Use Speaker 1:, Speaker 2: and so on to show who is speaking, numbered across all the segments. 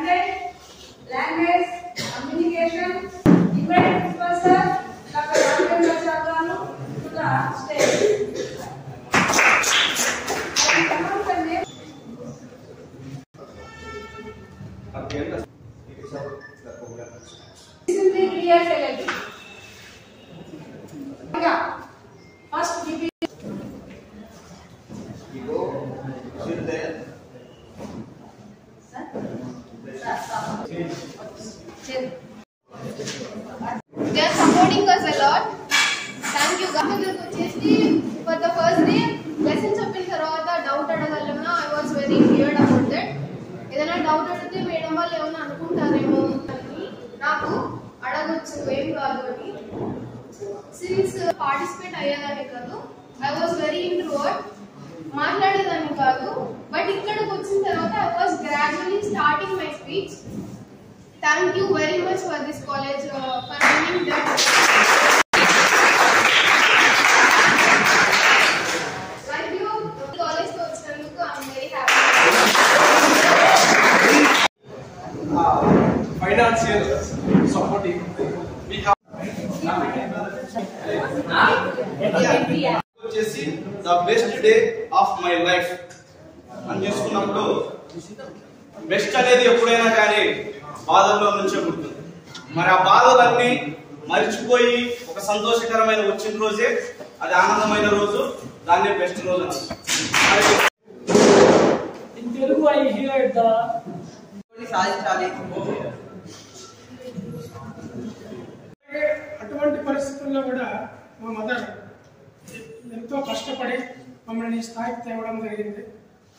Speaker 1: Content, language, communication, invite Professor Dr. Raghavendra Chaganu to the stage. I pronounce the name. Recently cleared LLB. First GP.
Speaker 2: You go sit there.
Speaker 3: They are supporting us a lot. Thank you guys. For the first day, lessons చెప్పిన తర్వాత doubt అడగాలన్నా I was very weird about that. ఏదైనా doubt అడిగితే madam వాళ్ళు ఏమైనా అనుకుంటారేమో అని నాకు అడగొచ్చు ఏం కాదు అని. సిన్స్ పార్టిసిపేట్ అయ్యేదాన్ని కాదు, I was very introvert. మాట్లాడేదాన్ని కాదు, బట్ ఇక్కడికి వచ్చిన తర్వాత I was gradually starting my speech. Thank you very much for this college for giving that. Thank you. College ko వచ్చినందుకు I am very happy.
Speaker 2: Financial supporting. We have వచ్చేసి the best day of my life అని చూసుకున్నప్పుడు best అనేది ఎప్పుడైనా కానీ బాధల్లో నుంచే పుడుతుంది. మరి ఆ బాధలన్నీ మరిచిపోయి ఒక సంతోషకరమైన వచ్చిన రోజే అది ఆనందమైన రోజు, దాన్నే బెస్ట్ రోజు అంటారు.
Speaker 4: In Telugu I hear the
Speaker 2: సాధించాలి.
Speaker 4: అటువంటి పరిస్థితుల్లో కూడా మా మదర్ ఎంతో కష్టపడి మమ్మల్ని ఈ స్థాయికి తేవడం జరిగింది.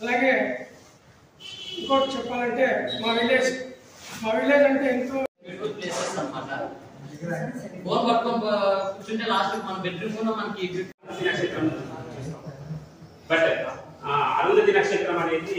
Speaker 4: అలాగే ఇంకోటి చెప్పాలంటే మా విలేజ్ అంటే ఎంతో
Speaker 5: బ్యూటిఫుల్ ప్లేసెస్ అన్నమాట. బోన్ పట్టుకొని కూర్చుంటే లాస్ట్ మన బెడ్రూమ్ కూడా మనకి
Speaker 6: నక్షత్రం బట్ అరుంధతి నక్షత్రం అనేది